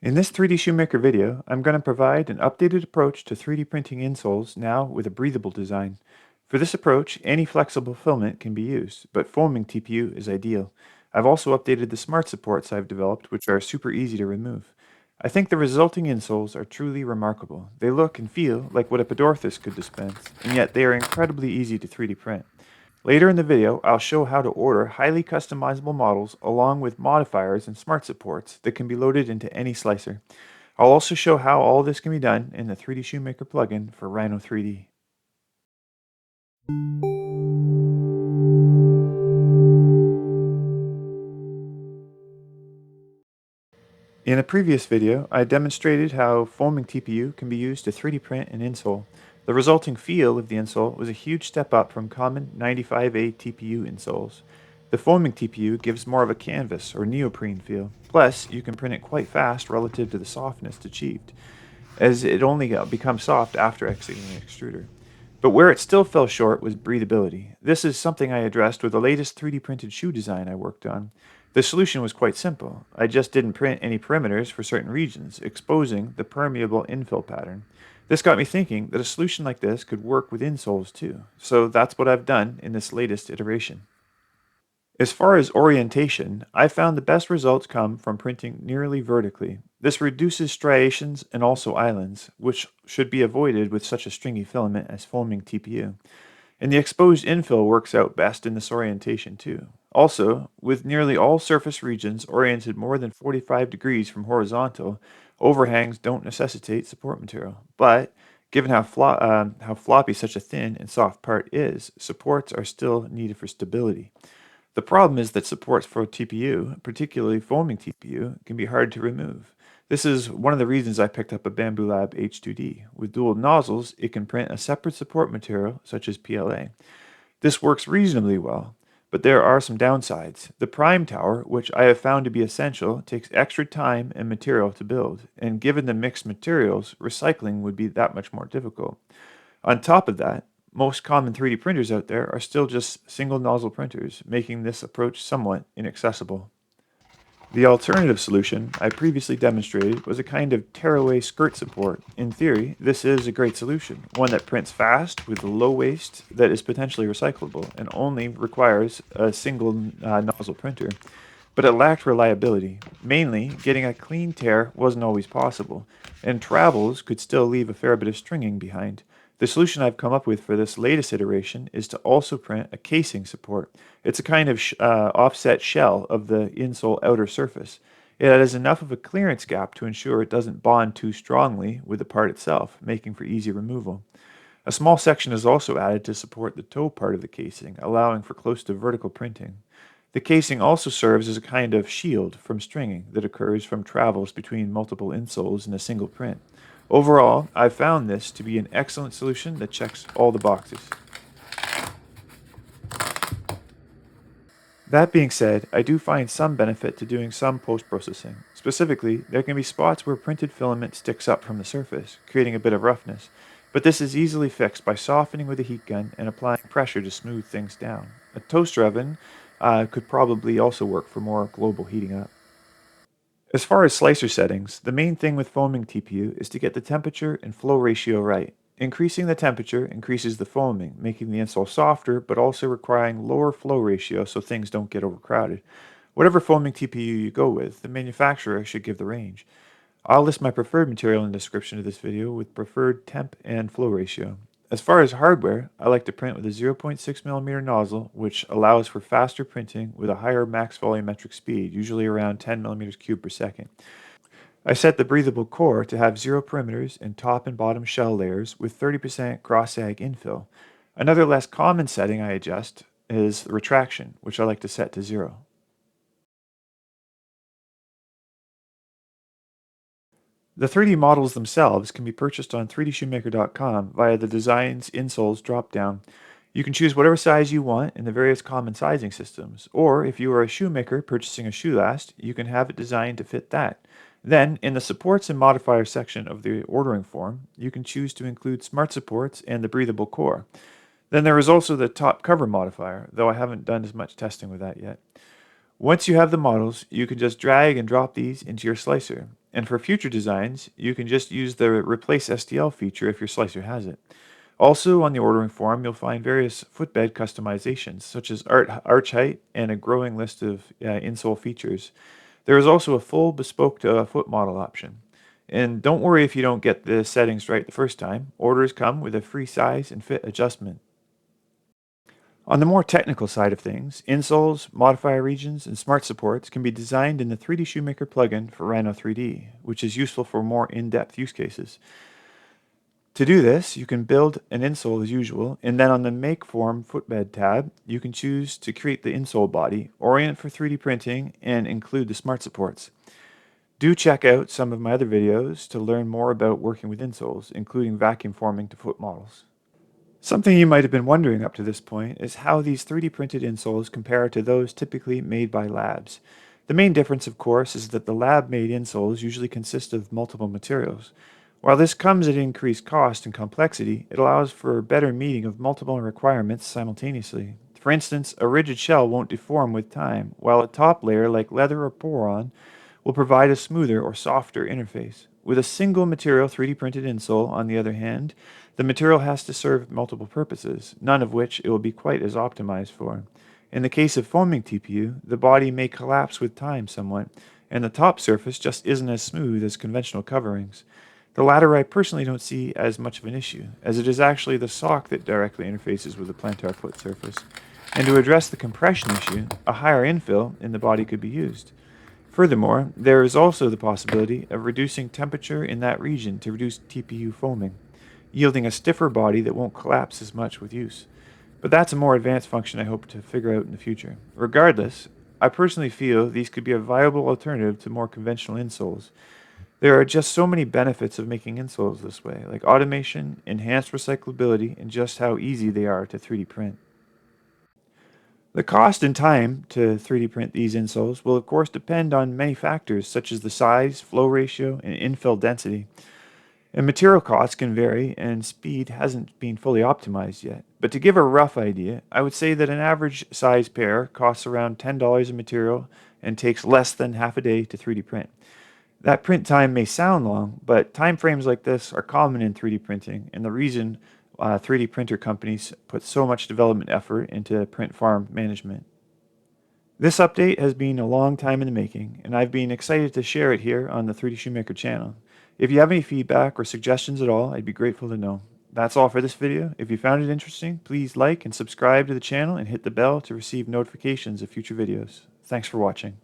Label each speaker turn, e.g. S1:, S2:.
S1: In this 3D Shoemaker video, I'm going to provide an updated approach to 3D printing insoles now with a breathable design. For this approach, any flexible filament can be used, but foaming TPU is ideal. I've also updated the smart supports I've developed, which are super easy to remove. I think the resulting insoles are truly remarkable. They look and feel like what a Podorthus could dispense, and yet they are incredibly easy to 3D print. Later in the video, I'll show how to order highly customizable models along with modifiers and smart supports that can be loaded into any slicer. I'll also show how all this can be done in the 3D Shoemaker plugin for Rhino 3D. In a previous video, I demonstrated how foaming TPU can be used to 3D print an insole. The resulting feel of the insole was a huge step up from common 95A TPU insoles. The foaming TPU gives more of a canvas or neoprene feel. Plus, you can print it quite fast relative to the softness achieved, as it only becomes soft after exiting the extruder. But where it still fell short was breathability. This is something I addressed with the latest 3D printed shoe design I worked on. The solution was quite simple. I just didn't print any perimeters for certain regions, exposing the permeable infill pattern. This got me thinking that a solution like this could work with insoles too. So that's what I've done in this latest iteration. As far as orientation, I found the best results come from printing nearly vertically. This reduces striations and also islands, which should be avoided with such a stringy filament as foaming TPU. And the exposed infill works out best in this orientation too. Also, with nearly all surface regions oriented more than 45 degrees from horizontal, overhangs don't necessitate support material. But given how floppy such a thin and soft part is, supports are still needed for stability. The problem is that supports for TPU, particularly foaming TPU, can be hard to remove. This is one of the reasons I picked up a Bamboo Lab H2D. With dual nozzles, it can print a separate support material, such as PLA. This works reasonably well, but there are some downsides. The prime tower, which I have found to be essential, takes extra time and material to build, and given the mixed materials, recycling would be that much more difficult. On top of that, most common 3D printers out there are still just single nozzle printers, making this approach somewhat inaccessible. The alternative solution I previously demonstrated was a kind of tearaway skirt support. In theory, this is a great solution, one that prints fast with low waste that is potentially recyclable and only requires a single nozzle printer. But it lacked reliability. Mainly, getting a clean tear wasn't always possible, and travels could still leave a fair bit of stringing behind. The solution I've come up with for this latest iteration is to also print a casing support. It's a kind of offset shell of the insole outer surface. It has enough of a clearance gap to ensure it doesn't bond too strongly with the part itself, making for easy removal. A small section is also added to support the toe part of the casing, allowing for close to vertical printing. The casing also serves as a kind of shield from stringing that occurs from travels between multiple insoles in a single print. Overall, I've found this to be an excellent solution that checks all the boxes. That being said, I do find some benefit to doing some post-processing. Specifically, there can be spots where printed filament sticks up from the surface, creating a bit of roughness. But this is easily fixed by softening with a heat gun and applying pressure to smooth things down. A toaster oven could probably also work for more global heating up. As far as slicer settings, the main thing with foaming TPU is to get the temperature and flow ratio right. Increasing the temperature increases the foaming, making the insole softer, but also requiring lower flow ratio so things don't get overcrowded. Whatever foaming TPU you go with, the manufacturer should give the range. I'll list my preferred material in the description of this video with preferred temp and flow ratio. As far as hardware, I like to print with a 0.6mm nozzle, which allows for faster printing with a higher max volumetric speed, usually around 10 mm cubed per second. I set the breathable core to have 0 perimeters and top and bottom shell layers with 30% cross-sag infill. Another less common setting I adjust is retraction, which I like to set to 0. The 3D models themselves can be purchased on 3dshoemaker.com via the Designs Insoles dropdown. You can choose whatever size you want in the various common sizing systems, or if you are a shoemaker purchasing a shoe last, you can have it designed to fit that. Then, in the supports and modifiers section of the ordering form, you can choose to include smart supports and the breathable core. Then there is also the top cover modifier, though I haven't done as much testing with that yet. Once you have the models, you can just drag and drop these into your slicer. And for future designs, you can just use the replace STL feature if your slicer has it. Also, on the ordering form, you'll find various footbed customizations, such as arch height and a growing list of insole features. There is also a full bespoke foot model option. And don't worry if you don't get the settings right the first time. Orders come with a free size and fit adjustment. On the more technical side of things, insoles, modifier regions, and smart supports can be designed in the 3D Shoemaker plugin for Rhino 3D, which is useful for more in-depth use cases. To do this, you can build an insole as usual, and then on the Make Form Footbed tab, you can choose to create the insole body, orient for 3D printing, and include the smart supports. Do check out some of my other videos to learn more about working with insoles, including vacuum forming to foot models. Something you might have been wondering up to this point is how these 3D printed insoles compare to those typically made by labs. The main difference, of course, is that the lab-made insoles usually consist of multiple materials. While this comes at increased cost and complexity, it allows for better meeting of multiple requirements simultaneously. For instance, a rigid shell won't deform with time, while a top layer like leather or boron will provide a smoother or softer interface. With a single material 3D printed insole, on the other hand, the material has to serve multiple purposes, none of which it will be quite as optimized for. In the case of foaming TPU, the body may collapse with time somewhat, and the top surface just isn't as smooth as conventional coverings. The latter I personally don't see as much of an issue, as it is actually the sock that directly interfaces with the plantar foot surface. And to address the compression issue, a higher infill in the body could be used. Furthermore, there is also the possibility of reducing temperature in that region to reduce TPU foaming, yielding a stiffer body that won't collapse as much with use. But that's a more advanced function I hope to figure out in the future. Regardless, I personally feel these could be a viable alternative to more conventional insoles. There are just so many benefits of making insoles this way, like automation, enhanced recyclability, and just how easy they are to 3D print. The cost and time to 3D print these insoles will of course depend on many factors such as the size, flow ratio, and infill density. And material costs can vary and speed hasn't been fully optimized yet. But to give a rough idea, I would say that an average size pair costs around $10 in material and takes less than half a day to 3D print. That print time may sound long, but time frames like this are common in 3D printing, and the reason 3D printer companies put so much development effort into print farm management. This update has been a long time in the making, and I've been excited to share it here on the 3D Shoemaker channel. If you have any feedback or suggestions at all, I'd be grateful to know. That's all for this video. If you found it interesting, please like and subscribe to the channel and hit the bell to receive notifications of future videos. Thanks for watching.